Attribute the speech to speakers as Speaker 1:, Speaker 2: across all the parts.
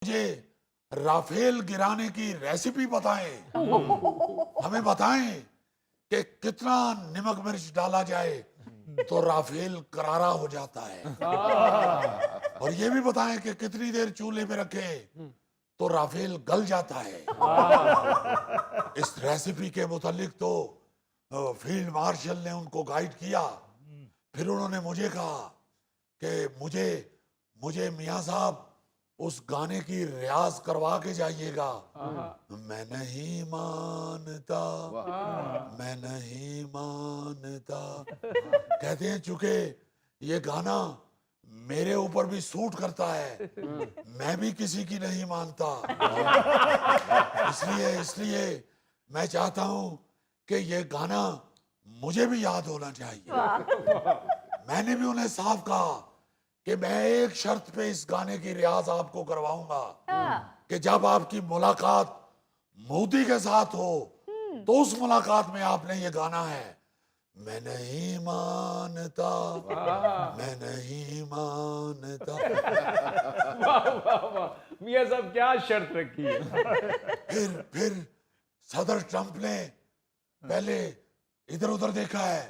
Speaker 1: मुझे राफेल गिराने की रेसिपी बताएं, हमें बताएं कि कितना नमक मिर्च डाला जाए तो राफेल करारा हो जाता है, और ये भी बताएं कि कितनी देर चूल्हे पे रखें तो राफेल गल जाता है। इस रेसिपी के मुतालिक तो फील्ड मार्शल ने उनको गाइड किया। फिर उन्होंने मुझे कहा कि मुझे मुझे मियाँ साहब उस गाने की रियाज करवा के जाइएगा। मैं नहीं मानता, मैं नहीं मानता। कहते हैं चूंकि ये गाना मेरे ऊपर भी सूट करता है, मैं भी किसी की नहीं मानता। इसलिए इसलिए मैं चाहता हूं कि ये गाना मुझे भी याद होना चाहिए। मैंने भी उन्हें साफ कहा कि मैं एक शर्त पे इस गाने की रियाज आपको करवाऊंगा कि जब आपकी मुलाकात मोदी के साथ हो तो उस मुलाकात में आपने ये गाना है, मैं नहीं मानता, मैं नहीं मानता।
Speaker 2: वाह वाह वाह, मियाँ साहब क्या शर्त रखी है।
Speaker 1: फिर सदर ट्रंप ने पहले इधर उधर देखा है,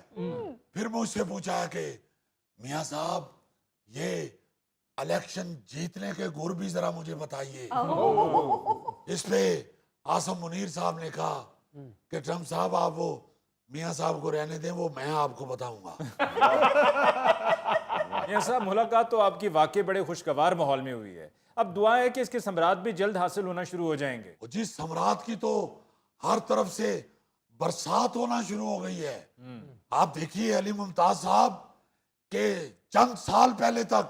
Speaker 1: फिर मुझसे पूछा है कि मियाँ साहब ये इलेक्शन जीतने के गुर भी जरा मुझे बताइए। इस पे आसम मुनीर साहब ने कहा कि ट्रंप साहब आप वो मियाँ साहब को रहने दें, वो मैं आपको बताऊंगा।
Speaker 3: मियां साहब, मुलाकात तो आपकी वाकई बड़े खुशगवार माहौल में हुई है। अब दुआ है कि इसके सम्राट भी जल्द हासिल होना शुरू हो जाएंगे।
Speaker 1: जिस सम्राट की तो हर तरफ से बरसात होना शुरू हो गई है। आप देखिए अली मुमताज साहब के चंद साल पहले तक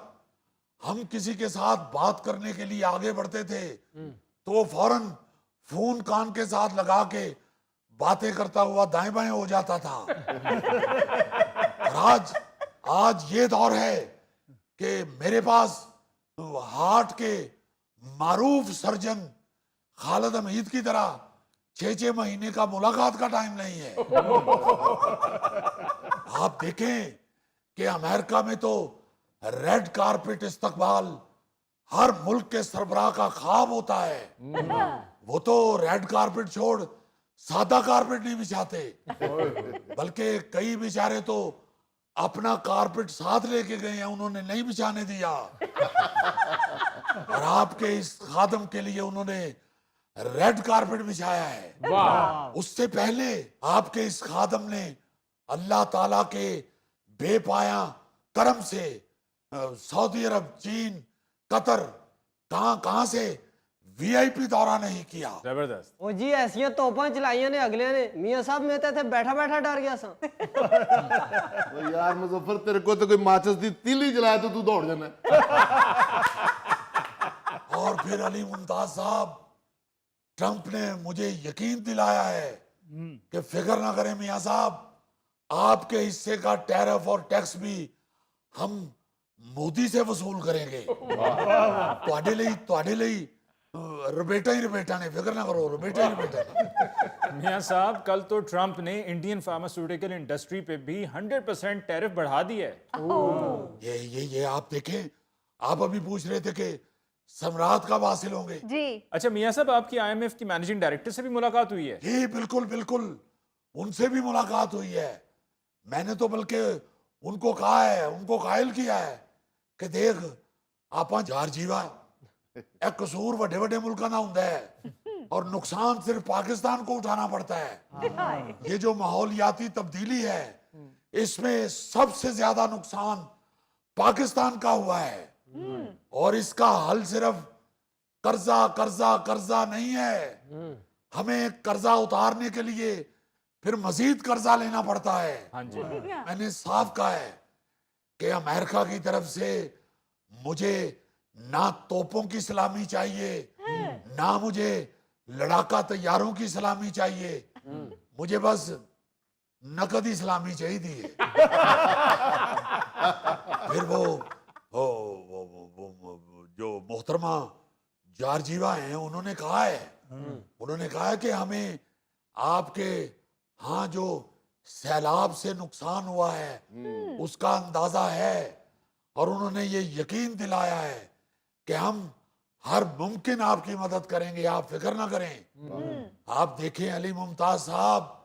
Speaker 1: हम किसी के साथ बात करने के लिए आगे बढ़ते थे तो वो फौरन फोन कान के साथ लगा के बातें करता हुआ दाएं बाएं हो जाता था। और आज ये दौर है कि मेरे पास हार्ट के मारूफ सर्जन खालिद हमीद की तरह 6-6 महीने का मुलाकात का टाइम नहीं है। आप देखें कि अमेरिका में तो रेड कारपेट इस्तकबाल हर मुल्क के सरबराह का ख्वाब होता है। वो तो रेड कारपेट छोड़ सादा कारपेट नहीं बिछाते, बल्कि कई बेचारे तो अपना कारपेट साथ लेके गए हैं, उन्होंने नहीं बिछाने दिया। और आपके इस खादम के लिए उन्होंने रेड कारपेट बिछाया है।
Speaker 2: वाह,
Speaker 1: उससे पहले आपके इस खादम ने अल्लाह ताला के बेपाया करम से सऊदी अरब, चीन, कतर, कहां से वीआईपी दौरा नहीं किया।
Speaker 3: जबरदस्त।
Speaker 4: ओ जी ऐसियां तोपां चलाइयां ने अगले ने, मियां साहब मैं तो इत्थे बैठा बैठा डर गया सा।
Speaker 5: ओ यार मुजफ्फर, तेरे को तो कोई माचिस दी तीली जलाए तो तू दौड़ जाना।
Speaker 1: और फिर अली मुमताज साहब, ट्रंप ने मुझे यकीन दिलाया है कि फिक्र ना करें मियां साहब, आपके हिस्से का टैरिफ और टैक्स भी हम मोदी से वसूल करेंगे। ਤੁਹਾਡੇ ਲਈ रबेटा ही रबेटा ने, फिक्र ना करो, रबेटा ही रबेटा ने।
Speaker 3: मियां साहब, कल तो ट्रंप ने इंडियन फार्मास्यूटिकल इंडस्ट्री पे भी 100% टैरिफ बढ़ा दिया है।
Speaker 1: ये आप देखें, आप अभी पूछ रहे थे कि सम्राट कब हासिल होंगे।
Speaker 6: जी
Speaker 3: अच्छा मियां साहब, आपकी आईएमएफ की मैनेजिंग डायरेक्टर से भी मुलाकात हुई है?
Speaker 1: जी बिल्कुल बिल्कुल, उनसे भी मुलाकात हुई है। मैंने तो बल्कि उनको कहा है, उनको कायल किया है कि देख आपा जार जीवा एक कसूर वड्डे वड्डे मुल्कां दा हुंदा है और नुकसान सिर्फ पाकिस्तान को उठाना पड़ता है। ये जो माहौलियाती तब्दीली है इसमें सबसे ज्यादा नुकसान पाकिस्तान का हुआ है, और इसका हल सिर्फ कर्जा कर्जा कर्जा नहीं है। हमें कर्जा उतारने के लिए फिर मजीद कर्जा लेना पड़ता है।
Speaker 3: हाँ जी।
Speaker 1: मैंने साफ कहा है कि अमेरिका की तरफ से मुझे ना तोपों की सलामी चाहिए, ना मुझे लड़ाका तैयारों की सलामी चाहिए, मुझे बस नकदी सलामी चाहिए थी। फिर वो जो मोहतरमा जारजीवा हैं उन्होंने कहा है कि हमें आपके हाँ जो सैलाब से नुकसान हुआ है उसका अंदाजा है, और उन्होंने ये यकीन दिलाया है कि हम हर मुमकिन आपकी मदद करेंगे, आप फिक्र ना करें। आप देखें अली मुमताज साहब,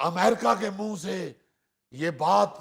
Speaker 1: अमेरिका के मुंह से ये बात